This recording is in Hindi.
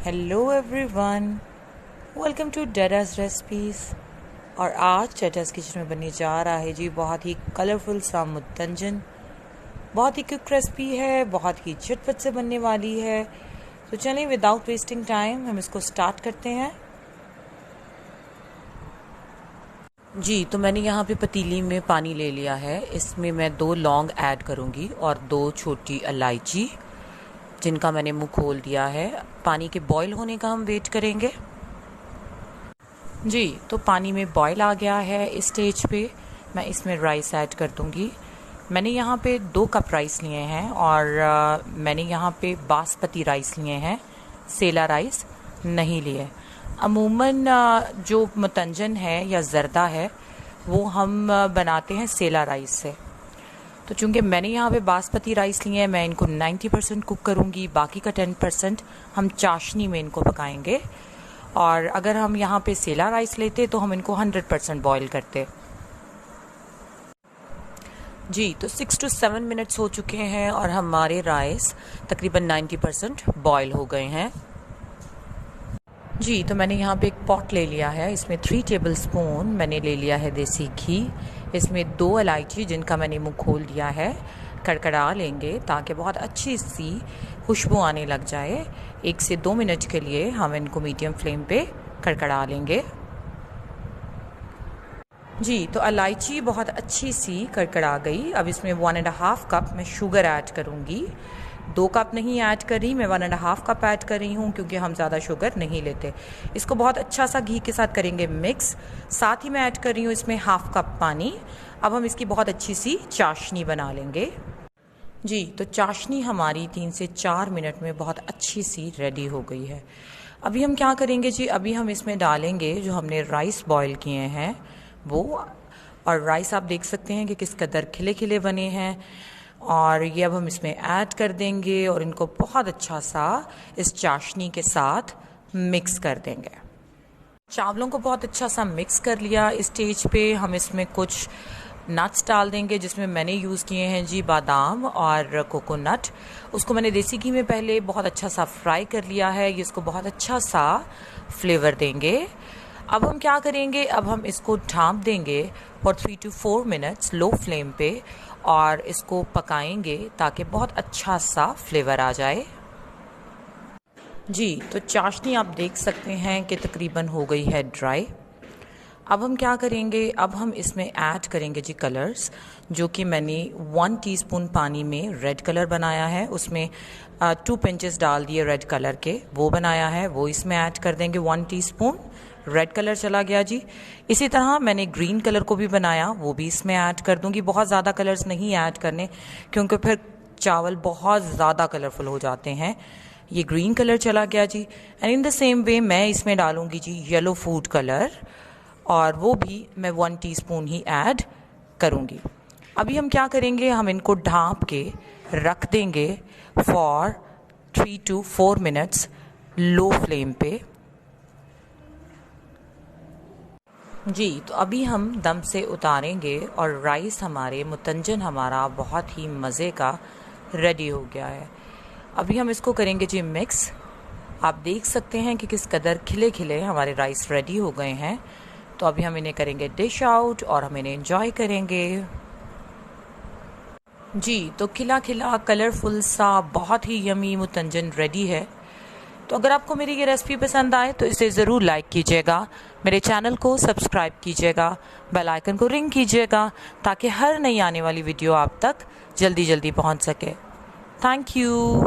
हेलो एवरीवन, वेलकम टू डेडास रेसिपीज़। और आज डेडास किचन में बनने जा रहा है जी बहुत ही कलरफुल सा मुतंजन। बहुत ही क्विक रेसिपी है, बहुत ही झटपट से बनने वाली है। तो चलिए विदाउट वेस्टिंग टाइम हम इसको स्टार्ट करते हैं। जी, तो मैंने यहाँ पे पतीली में पानी ले लिया है। इसमें मैं 2 लौंग ऐड करूँगी और 2 छोटी इलायची, जिनका मैंने मुंह खोल दिया है। पानी के बॉईल होने का हम वेट करेंगे। जी, तो पानी में बॉईल आ गया है। इस स्टेज पे मैं इसमें राइस ऐड कर दूंगी। मैंने यहाँ पे 2 कप राइस लिए हैं और मैंने यहाँ पे बासमती राइस लिए हैं, सेला राइस नहीं लिए। अमूमन जो मुतंजन है या जर्दा है वो हम बनाते हैं सेला राइस से। तो चूंकि मैंने यहाँ पे बासमती राइस लिए हैं, मैं इनको 90% कुक करूँगी, बाकी का 10% हम चाशनी में इनको पकाएंगे। और अगर हम यहाँ पे सेला राइस लेते तो हम इनको 100% बॉईल करते। जी, तो 6 to 7 मिनट्स हो चुके हैं और हमारे राइस तकरीबन 90% बॉईल हो गए हैं। जी, तो मैंने यहाँ पे एक पॉट ले लिया है। इसमें 3 टेबलस्पून मैंने ले लिया है देसी घी। इसमें 2 इलायची, जिनका मैंने मुंह खोल दिया है, कड़कड़ा लेंगे ताकि बहुत अच्छी सी खुशबू आने लग जाए। 1 से 2 मिनट के लिए हम इनको मीडियम फ्लेम पे कड़कड़ा लेंगे। जी, तो इलायची बहुत अच्छी सी कड़कड़ा गई। अब इसमें 1.5 कप मैं शुगर ऐड करूँगी। 2 कप नहीं ऐड कर रही, मैं 1.5 कप ऐड कर रही हूँ क्योंकि हम ज़्यादा शुगर नहीं लेते। इसको बहुत अच्छा सा घी के साथ करेंगे मिक्स। साथ ही मैं ऐड कर रही हूँ इसमें 1/2 कप पानी। अब हम इसकी बहुत अच्छी सी चाशनी बना लेंगे। जी, तो चाशनी हमारी 3 से 4 मिनट में बहुत अच्छी सी रेडी हो गई है। अभी हम क्या करेंगे जी, अभी हम इसमें डालेंगे जो हमने राइस बॉईल किए हैं वो। और राइस आप देख सकते हैं कि किस कदर खिले खिले बने हैं। और ये अब हम इसमें ऐड कर देंगे और इनको बहुत अच्छा सा इस चाशनी के साथ मिक्स कर देंगे। चावलों को बहुत अच्छा सा मिक्स कर लिया। इस स्टेज पे हम इसमें कुछ नट्स डाल देंगे, जिसमें मैंने यूज़ किए हैं जी बादाम और कोकोनट। उसको मैंने देसी घी में पहले बहुत अच्छा सा फ्राई कर लिया है। ये इसको बहुत अच्छा सा फ्लेवर देंगे। अब हम क्या करेंगे, अब हम इसको ढाँप देंगे for 3 to 4 minutes low flame पे और इसको पकाएंगे ताकि बहुत अच्छा सा फ्लेवर आ जाए। जी, तो चाशनी आप देख सकते हैं कि तकरीबन हो गई है ड्राई। अब हम क्या करेंगे, अब हम इसमें ऐड करेंगे जी कलर्स, जो कि मैंने 1 टीस्पून पानी में रेड कलर बनाया है। उसमें 2 पिंचेस डाल दिए रेड कलर के, वो बनाया है, वो इसमें ऐड कर देंगे। 1 टीस्पून रेड कलर चला गया जी। इसी तरह मैंने ग्रीन कलर को भी बनाया, वो भी इसमें ऐड कर दूंगी। बहुत ज़्यादा कलर्स नहीं ऐड करने क्योंकि फिर चावल बहुत ज़्यादा कलरफुल हो जाते हैं। ये ग्रीन कलर चला गया जी। And in the same way मैं इसमें डालूंगी जी येलो फूड कलर, और वो भी मैं 1 टीस्पून ही ऐड करूँगी। अभी हम क्या करेंगे, हम इनको ढाँप के रख देंगे for 3 to 4 minutes low flame पे। जी, तो अभी हम दम से उतारेंगे और राइस हमारे मुतंजन हमारा बहुत ही मज़े का रेडी हो गया है। अभी हम इसको करेंगे जी मिक्स। आप देख सकते हैं कि किस कदर खिले खिले हमारे राइस रेडी हो गए हैं। तो अभी हम इन्हें करेंगे डिश आउट और हम इन्हें एंजॉय करेंगे। जी, तो खिला खिला कलरफुल सा बहुत ही यमी मुतंजन रेडी है। तो अगर आपको मेरी ये रेसिपी पसंद आए तो इसे ज़रूर लाइक कीजिएगा, मेरे चैनल को सब्सक्राइब कीजिएगा, बेल आइकन को रिंग कीजिएगा ताकि हर नई आने वाली वीडियो आप तक जल्दी जल्दी पहुंच सके। Thank you.